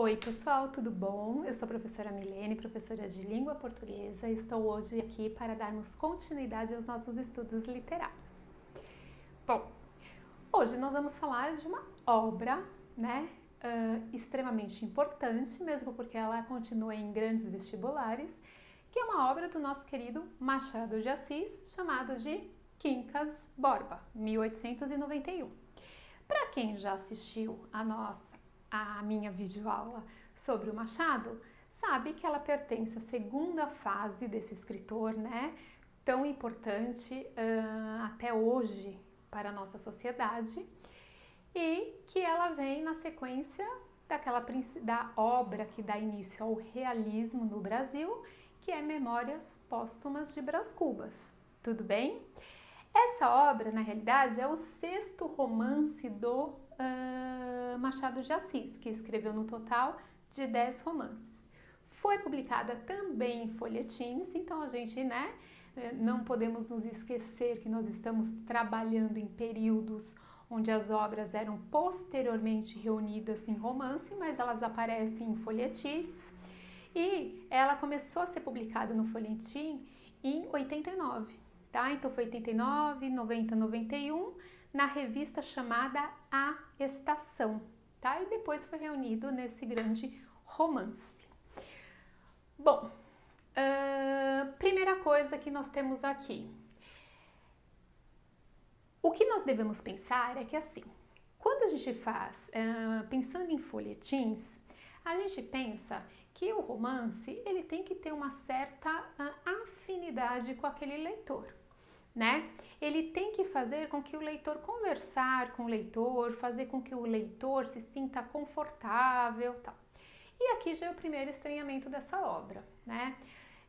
Oi pessoal, tudo bom? Eu sou a professora Milene, professora de língua portuguesa e estou hoje aqui para darmos continuidade aos nossos estudos literários. Bom, hoje nós vamos falar de uma obra, extremamente importante, mesmo porque ela continua em grandes vestibulares, que é uma obra do nosso querido Machado de Assis, chamado de Quincas Borba, 1891. Para quem já assistiu a minha videoaula sobre o Machado, sabe que ela pertence à segunda fase desse escritor, tão importante até hoje para a nossa sociedade, e que ela vem na sequência da obra que dá início ao realismo no Brasil, que é Memórias Póstumas de Brás Cubas. Tudo bem? Essa obra, na realidade, é o sexto romance do Machado de Assis, que escreveu no total de 10 romances. Foi publicada também em folhetins, então a gente, não podemos nos esquecer que nós estamos trabalhando em períodos onde as obras eram posteriormente reunidas em romance, mas elas aparecem em folhetins. E ela começou a ser publicada no folhetim em 89, tá? Então foi 89, 90, 91, na revista chamada A Estação, tá? E depois foi reunido nesse grande romance. Bom, primeira coisa que nós temos aqui. O que nós devemos pensar é que assim, quando a gente faz, pensando em folhetins, a gente pensa que o romance ele tem que ter uma certa afinidade com aquele leitor, né? Ele tem que fazer com que o leitor conversar com o leitor, fazer com que o leitor se sinta confortável, tal. E aqui já é o primeiro estranhamento dessa obra, né?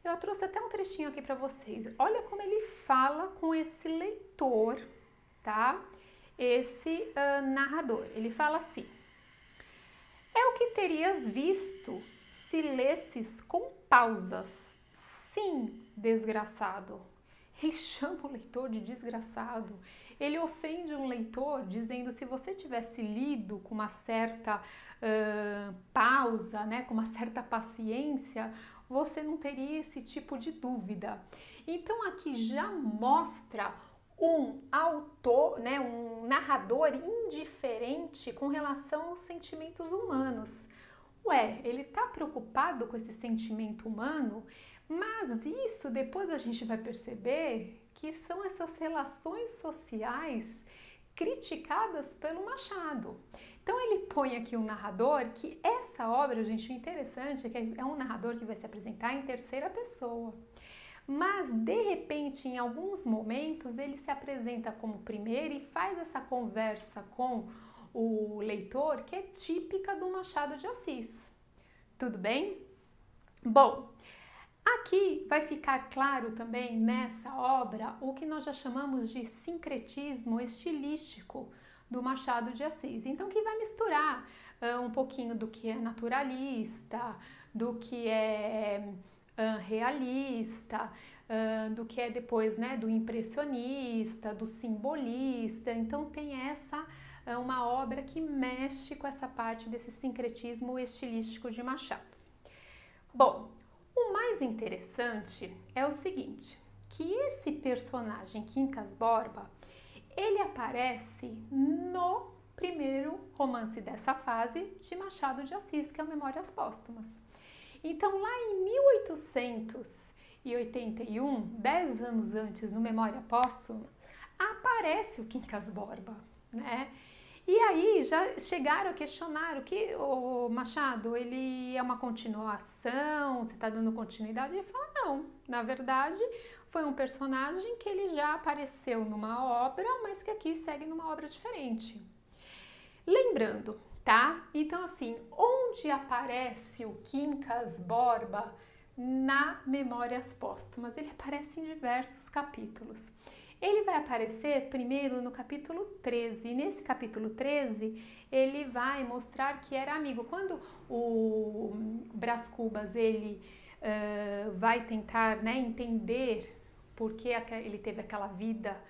Eu trouxe até um trechinho aqui para vocês. Olha como ele fala com esse leitor, tá? Esse narrador. Ele fala assim: é o que terias visto se lesses com pausas. Sim, desgraçado. Ele chama o leitor de desgraçado. Ele ofende um leitor dizendo, se você tivesse lido com uma certa pausa, com uma certa paciência, você não teria esse tipo de dúvida. Então aqui já mostra um autor, um narrador indiferente com relação aos sentimentos humanos. Ué, ele está preocupado com esse sentimento humano, mas isso depois a gente vai perceber que são essas relações sociais criticadas pelo Machado. Então ele põe aqui um narrador que essa obra, gente, o interessante é que é um narrador que vai se apresentar em terceira pessoa. Mas, de repente, em alguns momentos, ele se apresenta como primeiro e faz essa conversa com o leitor que é típica do Machado de Assis. Tudo bem? Bom, aqui vai ficar claro também nessa obra o que nós já chamamos de sincretismo estilístico do Machado de Assis. Então, que vai misturar um pouquinho do que é naturalista, do que é realista, do que é depois, do impressionista, do simbolista. Então tem uma obra que mexe com essa parte desse sincretismo estilístico de Machado. Bom, o mais interessante é o seguinte, que esse personagem Quincas Borba, ele aparece no primeiro romance dessa fase de Machado de Assis, que é o Memórias Póstumas. Então, lá em 1881, 10 anos antes, no Memória Póstuma, aparece o Quincas Borba, né? E aí já chegaram a questionar o que o Machado, ele é uma continuação, você está dando continuidade? Ele fala, não, na verdade foi um personagem que ele já apareceu numa obra, mas que aqui segue numa obra diferente. Lembrando, tá? Então, assim, onde aparece o Quincas Borba na Memórias Póstumas? Ele aparece em diversos capítulos. Ele vai aparecer primeiro no capítulo 13, e nesse capítulo 13 ele vai mostrar que era amigo. Quando o Brás Cubas ele vai tentar entender por que ele teve aquela vida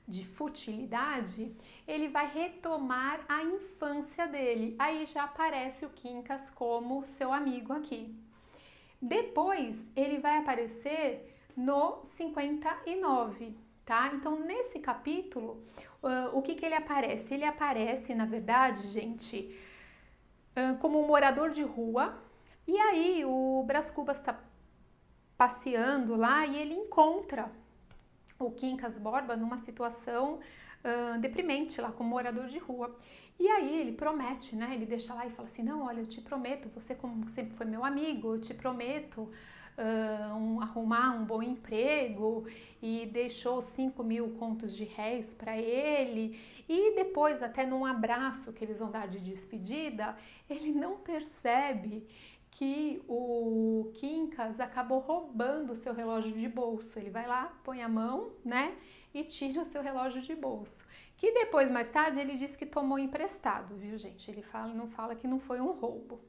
de futilidade, ele vai retomar a infância dele. Aí já aparece o Quincas como seu amigo aqui. Depois ele vai aparecer no 59, tá? Então nesse capítulo, o que ele aparece? Ele aparece, na verdade, gente, como um morador de rua. E aí o Brás Cubas está passeando lá e ele encontra o Quincas Borba numa situação deprimente lá, como morador de rua. E aí ele promete, né? Ele deixa lá e fala assim, não, olha, eu te prometo, você como sempre foi meu amigo, eu te prometo arrumar um bom emprego, e deixou 5.000 contos de réis para ele. E depois, até num abraço que eles vão dar de despedida, ele não percebe que o Quincas acabou roubando o seu relógio de bolso. Ele vai lá, põe a mão, né, e tira o seu relógio de bolso. Que depois, mais tarde, ele diz que tomou emprestado, viu, gente? Ele não fala que não foi um roubo.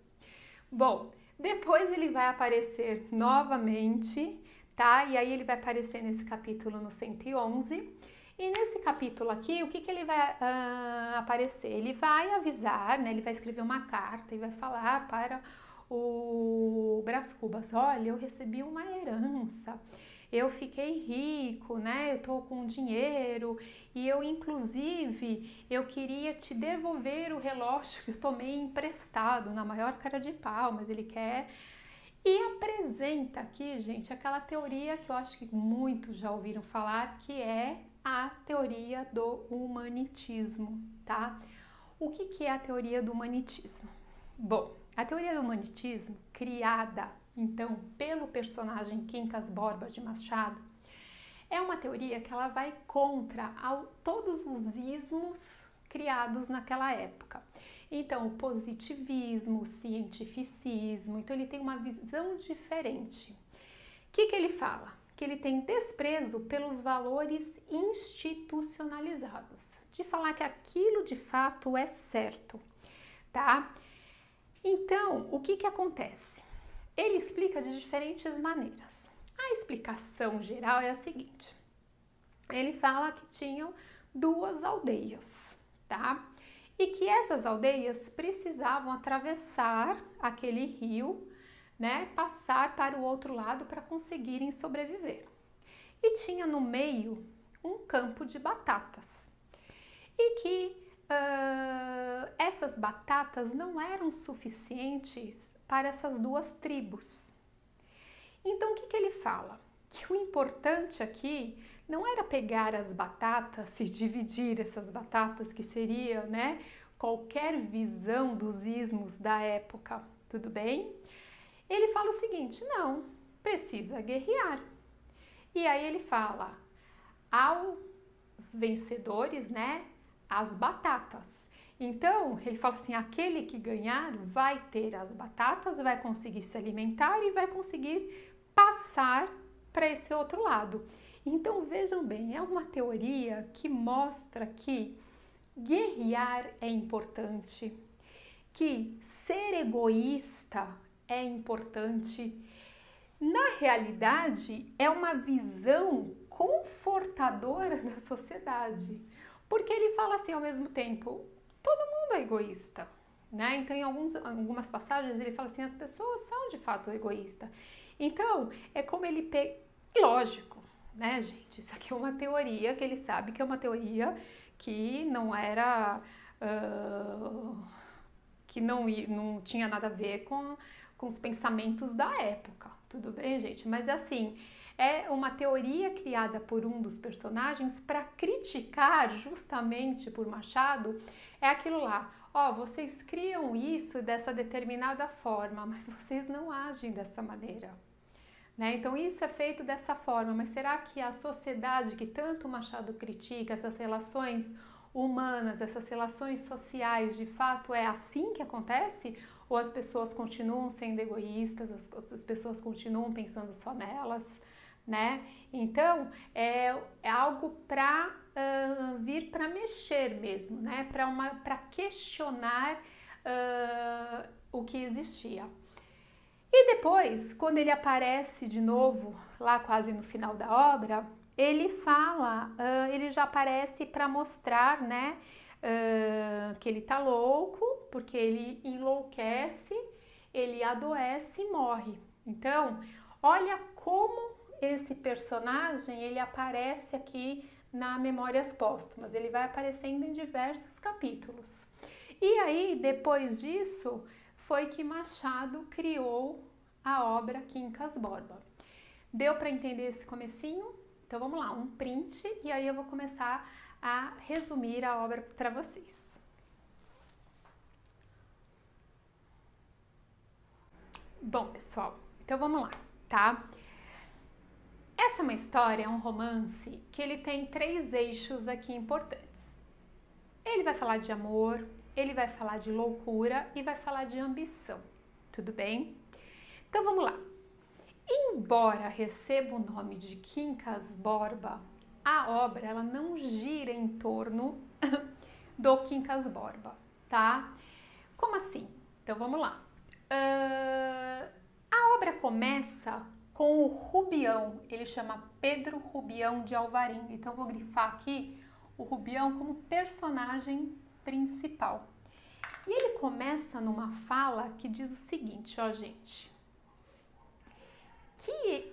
Bom, depois ele vai aparecer novamente, tá? E aí ele vai aparecer nesse capítulo no 111. E nesse capítulo aqui, o que ele vai aparecer? Ele vai avisar, né? Ele vai escrever uma carta e vai falar para o Brás Cubas, olha, eu recebi uma herança, eu fiquei rico, né? Eu tô com dinheiro e eu, inclusive, eu queria te devolver o relógio que eu tomei emprestado, na maior cara de pau, mas ele quer. E apresenta aqui, gente, aquela teoria que eu acho que muitos já ouviram falar, que é a teoria do humanitismo, tá? O que é a teoria do humanitismo? Bom, a teoria do humanitismo, criada então pelo personagem Quincas Borba de Machado, é uma teoria que ela vai contra todos os ismos criados naquela época. Então, o positivismo, o cientificismo, então ele tem uma visão diferente. O que ele fala? Que ele tem desprezo pelos valores institucionalizados, de falar que aquilo de fato é certo, tá? Então, o que acontece? Ele explica de diferentes maneiras. A explicação geral é a seguinte. Ele fala que tinham 2 aldeias, tá? E que essas aldeias precisavam atravessar aquele rio, né? Passar para o outro lado para conseguirem sobreviver. E tinha no meio um campo de batatas. E que essas batatas não eram suficientes para essas 2 tribos. Então, o que ele fala? Que o importante aqui não era pegar as batatas e dividir essas batatas, que seria, né, qualquer visão dos ismos da época, tudo bem? Ele fala o seguinte, não, precisa guerrear. E aí ele fala, aos vencedores, né, as batatas. Então, ele fala assim, aquele que ganhar vai ter as batatas, vai conseguir se alimentar e vai conseguir passar para esse outro lado. Então, vejam bem, é uma teoria que mostra que guerrear é importante, que ser egoísta é importante. Na realidade, é uma visão confortadora da sociedade. Porque ele fala assim ao mesmo tempo, todo mundo é egoísta, né? Então, em algumas passagens ele fala assim, as pessoas são de fato egoístas. Então, é como ele lógico, né, gente? Isso aqui é uma teoria que ele sabe que é uma teoria que não era, que não tinha nada a ver com os pensamentos da época, tudo bem, gente? Mas assim, é uma teoria criada por um dos personagens para criticar justamente por Machado, é aquilo lá, ó, vocês criam isso dessa determinada forma, mas vocês não agem dessa maneira, né? Então isso é feito dessa forma, mas será que a sociedade que tanto Machado critica, essas relações humanas, essas relações sociais, de fato é assim que acontece? Ou as pessoas continuam sendo egoístas, as pessoas continuam pensando só nelas, né? Então, é algo para vir para mexer mesmo, né? Para questionar o que existia. E depois, quando ele aparece de novo, lá quase no final da obra, ele fala, ele já aparece para mostrar, né, que ele tá louco, porque ele enlouquece, ele adoece e morre. Então, olha como esse personagem ele aparece aqui na Memórias Póstumas. Ele vai aparecendo em diversos capítulos. E aí, depois disso, foi que Machado criou a obra Quincas Borba. Deu para entender esse comecinho? Então vamos lá, um print e aí eu vou começar a resumir a obra para vocês. Bom, pessoal, então vamos lá, tá? Essa é uma história, é um romance que ele tem 3 eixos aqui importantes. Ele vai falar de amor, ele vai falar de loucura e vai falar de ambição, tudo bem? Então vamos lá. Embora receba o nome de Quincas Borba, a obra ela não gira em torno do Quincas Borba, tá? Como assim? Então vamos lá. A obra começa com o Rubião, ele chama Pedro Rubião de Alvarenga. Então vou grifar aqui o Rubião como personagem principal. E ele começa numa fala que diz o seguinte, ó gente, que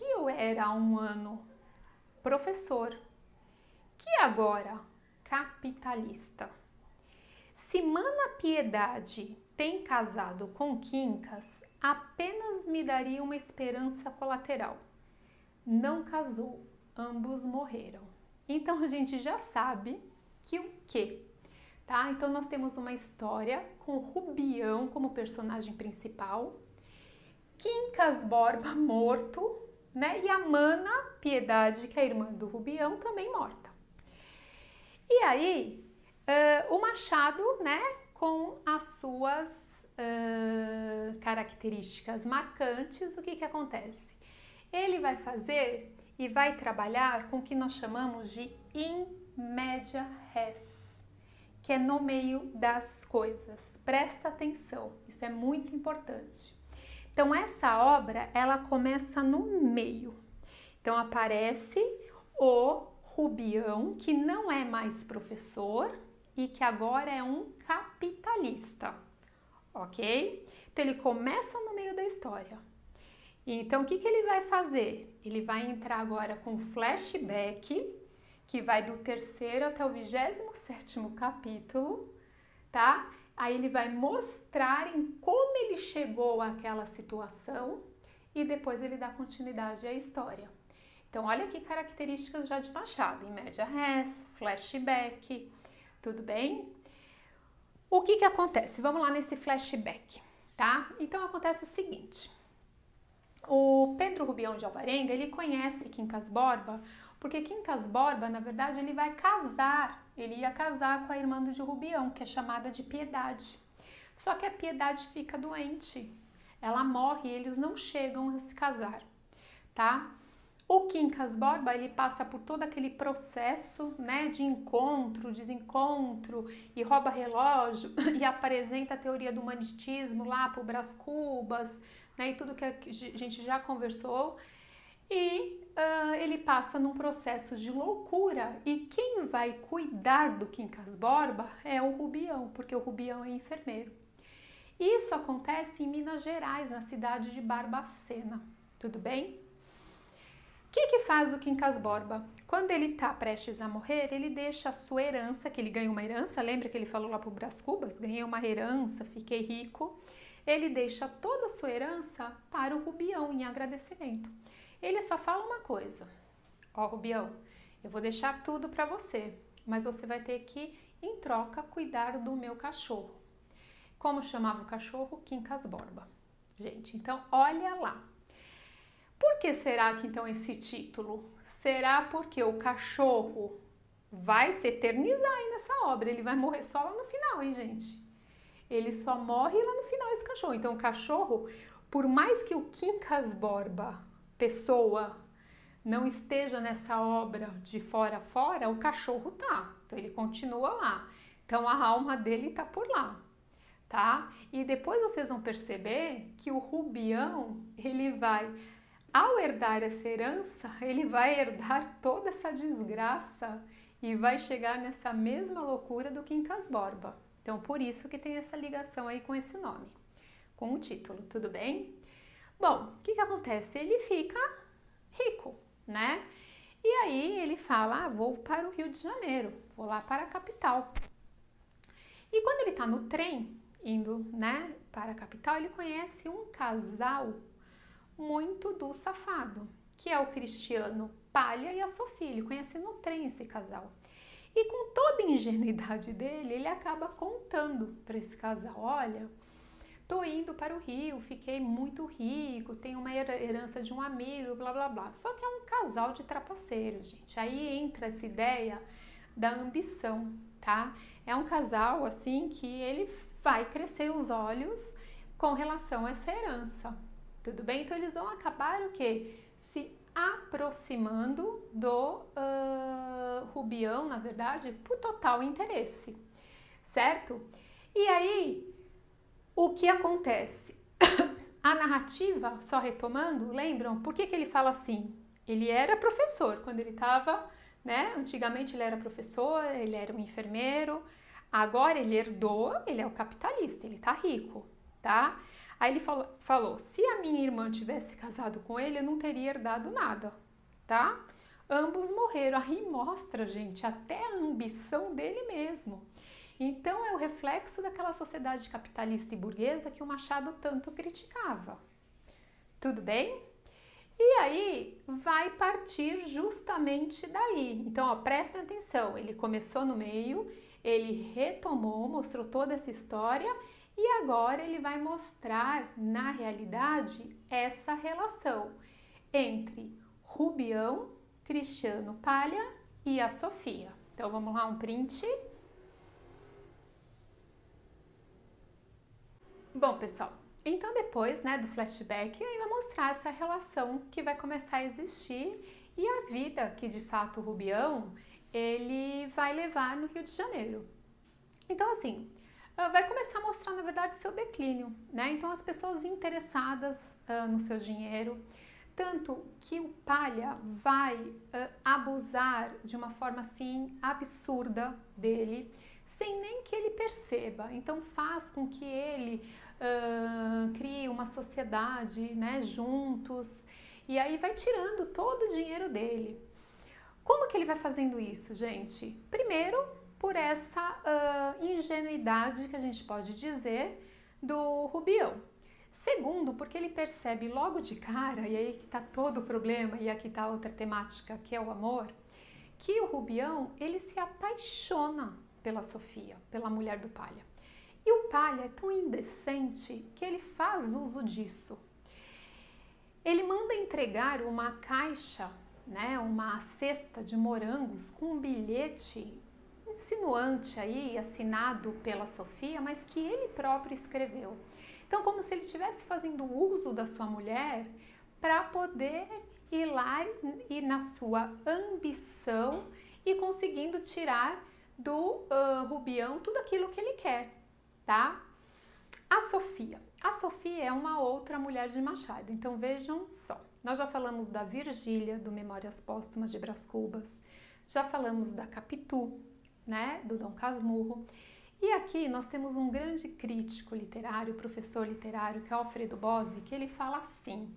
eu era há um ano professor, que agora capitalista. Se Mana Piedade tem casado com Quincas, apenas me daria uma esperança colateral. Não casou, ambos morreram. Então a gente já sabe que o quê? Tá? Então nós temos uma história com Rubião como personagem principal, Quincas Borba morto, né? E a Mana Piedade, que é a irmã do Rubião, também morta. E aí, o Machado, né? Com as suas características marcantes, o que que acontece? Ele vai fazer e vai trabalhar com o que nós chamamos de in media res, que é no meio das coisas. Presta atenção, isso é muito importante. Então essa obra, ela começa no meio. Então aparece o Rubião, que não é mais professor e que agora é um capitalista, ok? Então ele começa no meio da história. Então o que que ele vai fazer? Ele vai entrar agora com flashback, que vai do 3º até o 27º capítulo, tá? Aí ele vai mostrar em como ele chegou àquela situação e depois ele dá continuidade à história. Então, olha que características já de Machado, em média res, flashback, tudo bem? O que que acontece? Vamos lá nesse flashback, tá? Então, acontece o seguinte, o Pedro Rubião de Alvarenga, ele conhece Quincas Borba, porque Quincas Borba, na verdade, ele vai casar, ele ia casar com a irmã de Rubião, que é chamada de Piedade. Só que a Piedade fica doente, ela morre e eles não chegam a se casar, tá? O Quincas Borba, ele passa por todo aquele processo, né, de encontro, desencontro, e rouba relógio, e apresenta a teoria do humanitismo lá para o Brás Cubas, né, e tudo que a gente já conversou, e ele passa num processo de loucura, e quem vai cuidar do Quincas Borba é o Rubião, porque o Rubião é enfermeiro. Isso acontece em Minas Gerais, na cidade de Barbacena, tudo bem? O que que faz o Quincas Borba? Quando ele está prestes a morrer, ele deixa a sua herança, que ele ganha uma herança, lembra que ele falou lá para o Brás Cubas? Ganhei uma herança, fiquei rico. Ele deixa toda a sua herança para o Rubião em agradecimento. Ele só fala uma coisa, ó Rubião, eu vou deixar tudo para você, mas você vai ter que, em troca, cuidar do meu cachorro. Como chamava o cachorro? Quincas Borba. Gente, então olha lá. Por que será que então esse título? Será porque o cachorro vai se eternizar aí nessa obra, ele vai morrer só lá no final, hein, gente? Ele só morre lá no final esse cachorro. Então o cachorro, por mais que o Quincas Borba, pessoa, não esteja nessa obra de fora a fora, o cachorro tá. Então ele continua lá. Então a alma dele tá por lá, tá? E depois vocês vão perceber que o Rubião, ele vai ao herdar essa herança, ele vai herdar toda essa desgraça e vai chegar nessa mesma loucura do Quincas Borba. Então, por isso que tem essa ligação aí com esse nome, com o título, tudo bem? Bom, o que acontece? Ele fica rico, né? E aí ele fala, vou para o Rio de Janeiro, vou lá para a capital. E quando ele está no trem, indo, né, para a capital, ele conhece um casal muito do safado, que é o Cristiano Palha e a Sofia. Ele conhece no trem esse casal. E com toda a ingenuidade dele, ele acaba contando para esse casal, olha, tô indo para o Rio, fiquei muito rico, tenho uma herança de um amigo, blá blá blá. Só que é um casal de trapaceiros, gente. Aí entra essa ideia da ambição, tá? É um casal assim que ele vai crescer os olhos com relação a essa herança. Tudo bem? Então eles vão acabar o quê? Se aproximando do Rubião, na verdade, por total interesse, certo? E aí, o que acontece? A narrativa, só retomando, lembram? Por que ele fala assim? Ele era professor quando ele estava, né? Antigamente ele era professor, ele era um enfermeiro, agora ele herdou, ele é o capitalista, ele tá rico, tá? Aí ele falou, se a minha irmã tivesse casado com ele, eu não teria herdado nada, tá? Ambos morreram. Aí mostra, gente, até a ambição dele mesmo. Então é o reflexo daquela sociedade capitalista e burguesa que o Machado tanto criticava. Tudo bem? E aí vai partir justamente daí. Então, ó, prestem atenção, ele começou no meio, ele retomou, mostrou toda essa história e agora ele vai mostrar, na realidade, essa relação entre Rubião, Cristiano Palha e a Sofia. Então, vamos lá, um print. Bom, pessoal, então depois, né, do flashback, aí vai mostrar essa relação que vai começar a existir e a vida que, de fato, o Rubião, ele vai levar no Rio de Janeiro. Então, assim, vai começar a mostrar, na verdade, seu declínio, né? Então, as pessoas interessadas no seu dinheiro, tanto que o Palha vai abusar de uma forma, assim, absurda dele, sem nem que ele perceba. Então, faz com que ele crie uma sociedade, né, juntos, e aí vai tirando todo o dinheiro dele. Como que ele vai fazendo isso, gente? Primeiro, por essa ingenuidade que a gente pode dizer do Rubião. Segundo, porque ele percebe logo de cara, e aí que está todo o problema, e aqui está outra temática, que é o amor, que o Rubião, ele se apaixona pela Sofia, pela mulher do Palha. E o Palha é tão indecente que ele faz uso disso. Ele manda entregar uma caixa, né, uma cesta de morangos com um bilhete insinuante aí, assinado pela Sofia, mas que ele próprio escreveu. Então, como se ele estivesse fazendo uso da sua mulher para poder ir lá e na sua ambição e conseguindo tirar do Rubião tudo aquilo que ele quer, tá? A Sofia é uma outra mulher de Machado, então vejam só. Nós já falamos da Virgília, do Memórias Póstumas de Brás Cubas, já falamos da Capitu, né, do Dom Casmurro. E aqui nós temos um grande crítico literário, professor literário, que é Alfredo Bossi, que ele fala assim,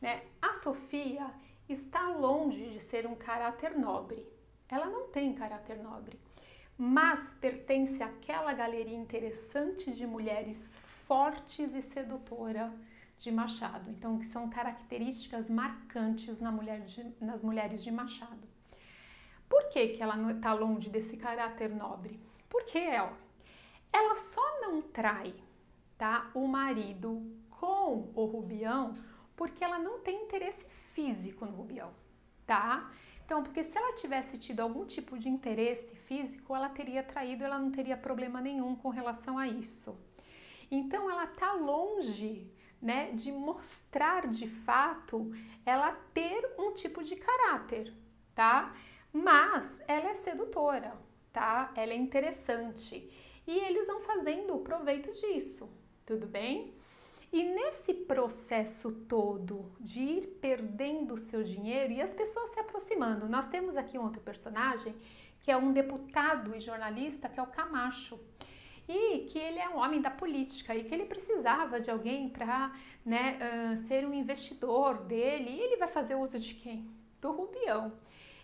né, a Sofia está longe de ser um caráter nobre. Ela não tem caráter nobre, mas pertence àquela galeria interessante de mulheres fortes e sedutora de Machado. Então, que são características marcantes nas mulheres de Machado. Por que ela está longe desse caráter nobre? Porque ela só não trai, tá, o marido com o Rubião porque ela não tem interesse físico no Rubião, tá? Então, porque se ela tivesse tido algum tipo de interesse físico, ela teria traído, ela não teria problema nenhum com relação a isso. Então, ela tá longe, né, de mostrar de fato ela ter um tipo de caráter, tá? Mas ela é sedutora, tá? Ela é interessante. E eles vão fazendo proveito disso, tudo bem? E nesse processo todo de ir perdendo o seu dinheiro e as pessoas se aproximando, nós temos aqui um outro personagem que é um deputado e jornalista, que é o Camacho, e que ele é um homem da política e que ele precisava de alguém para, né, ser um investidor dele. E ele vai fazer uso de quem? Do Rubião.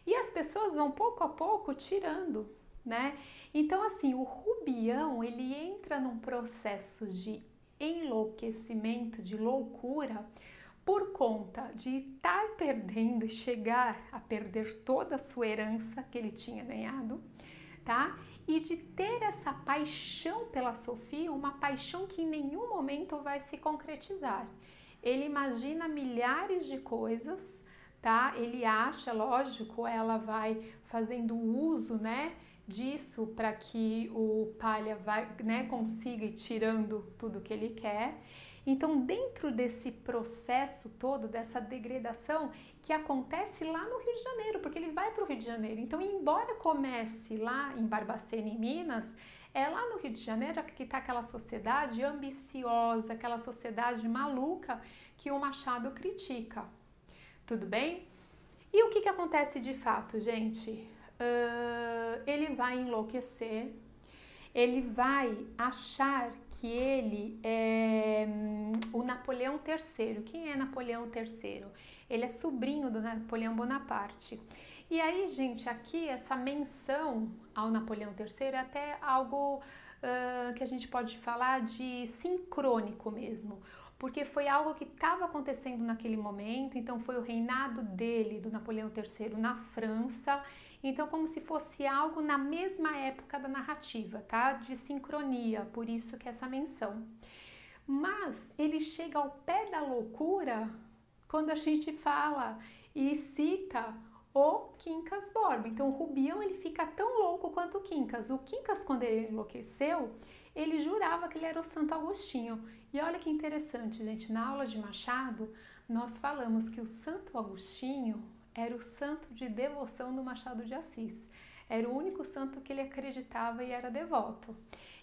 E as pessoas vão pouco a pouco tirando, né? Então, assim, o Rubião, ele entra num processo de enlouquecimento, de loucura, por conta de estar perdendo e chegar a perder toda a sua herança que ele tinha ganhado, tá? E de ter essa paixão pela Sofia, uma paixão que em nenhum momento vai se concretizar. Ele imagina milhares de coisas, tá? Ele acha, lógico, ela vai fazendo uso, né, disso para que o Palha vai, né, consiga ir tirando tudo que ele quer. Então, dentro desse processo todo, dessa degradação que acontece lá no Rio de Janeiro, porque ele vai para o Rio de Janeiro. Então, embora comece lá em Barbacena, em Minas, é lá no Rio de Janeiro que está aquela sociedade ambiciosa, aquela sociedade maluca que o Machado critica. Tudo bem? E o que acontece de fato, gente? Ele vai enlouquecer, ele vai achar que ele é o Napoleão III. Quem é Napoleão III? Ele é sobrinho do Napoleão Bonaparte. E aí, gente, aqui essa menção ao Napoleão III é até algo que a gente pode falar de sincrônico mesmo, porque foi algo que estava acontecendo naquele momento. Então foi o reinado dele, do Napoleão III, na França. Então, como se fosse algo na mesma época da narrativa, tá? De sincronia, por isso que essa menção. Mas ele chega ao pé da loucura quando a gente fala e cita o Quincas Borba. Então, o Rubião, ele fica tão louco quanto o Quincas. O Quincas, quando ele enlouqueceu, ele jurava que ele era o Santo Agostinho. E olha que interessante, gente, na aula de Machado, nós falamos que o Santo Agostinho era o santo de devoção do Machado de Assis. Era o único santo que ele acreditava e era devoto.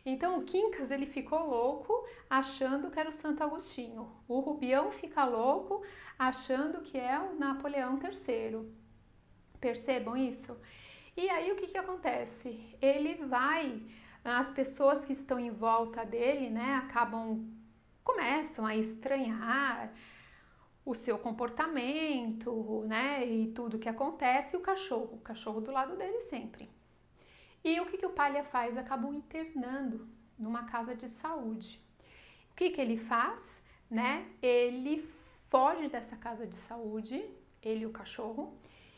Então o Quincas, ele ficou louco achando que era o Santo Agostinho. O Rubião fica louco achando que é o Napoleão III. Percebam isso? E aí o que acontece? Ele vai, as pessoas que estão em volta dele, né, começam a estranhar o seu comportamento, né, e tudo que acontece, e o cachorro do lado dele sempre. E o que o Palha faz? Acabam internando numa casa de saúde. O que ele faz, né? Ele foge dessa casa de saúde, ele e o cachorro,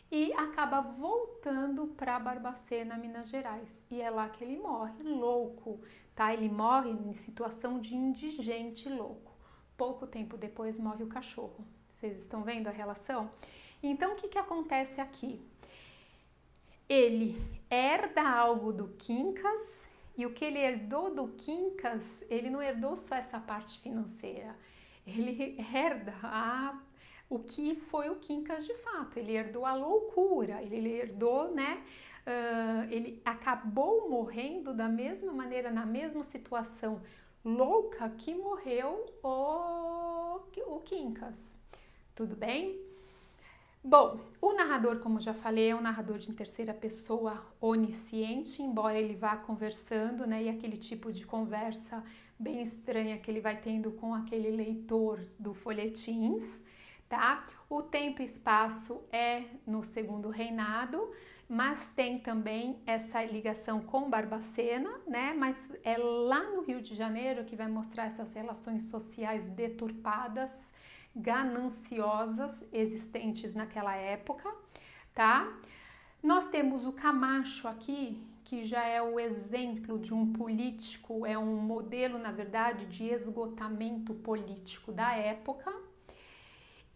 e acaba voltando para Barbacena, Minas Gerais. E é lá que ele morre, louco, tá? Ele morre em situação de indigente louco. Pouco tempo depois morre o cachorro. Vocês estão vendo a relação? Então, o que acontece aqui? Ele herda algo do Quincas, e o que ele herdou do Quincas, ele não herdou só essa parte financeira. Ele herda o que foi o Quincas de fato. Ele herdou a loucura, ele herdou, né? Ele acabou morrendo da mesma maneira, na mesma situação louca que morreu o Quincas. Tudo bem? Bom, o narrador, como já falei, é um narrador de terceira pessoa onisciente, embora ele vá conversando, né? E aquele tipo de conversa bem estranha que ele vai tendo com aquele leitor do folhetins, tá? O tempo e espaço é no segundo reinado, mas tem também essa ligação com Barbacena, né? Mas é lá no Rio de Janeiro que vai mostrar essas relações sociais deturpadas, gananciosas existentes naquela época, tá? Nós temos o Camacho aqui, que já é o exemplo de um político, é um modelo, na verdade, de esgotamento político da época.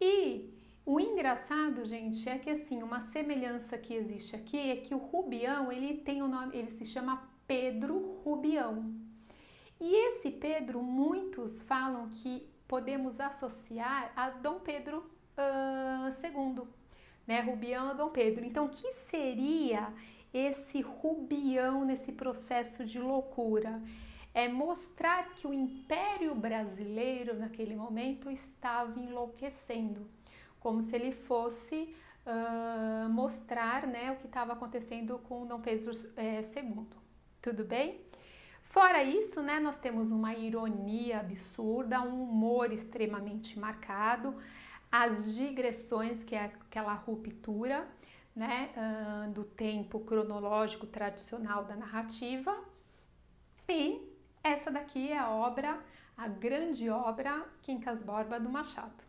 E o engraçado, gente, é que assim, uma semelhança que existe aqui é que o Rubião, ele tem o nome, ele se chama Pedro Rubião. E esse Pedro, muitos falam que podemos associar a Dom Pedro II, né? Rubião a Dom Pedro. Então, o que seria esse Rubião nesse processo de loucura? é mostrar que o Império Brasileiro naquele momento estava enlouquecendo, como se ele fosse mostrar, né, o que estava acontecendo com Dom Pedro II. Tudo bem? Fora isso, né, nós temos uma ironia absurda, um humor extremamente marcado, as digressões, que é aquela ruptura, né, do tempo cronológico tradicional da narrativa. E essa daqui é a grande obra Quincas Borba do Machado.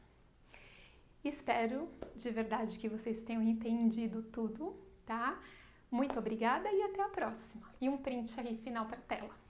Espero de verdade que vocês tenham entendido tudo, tá? Muito obrigada e até a próxima. E um print aí final para a tela.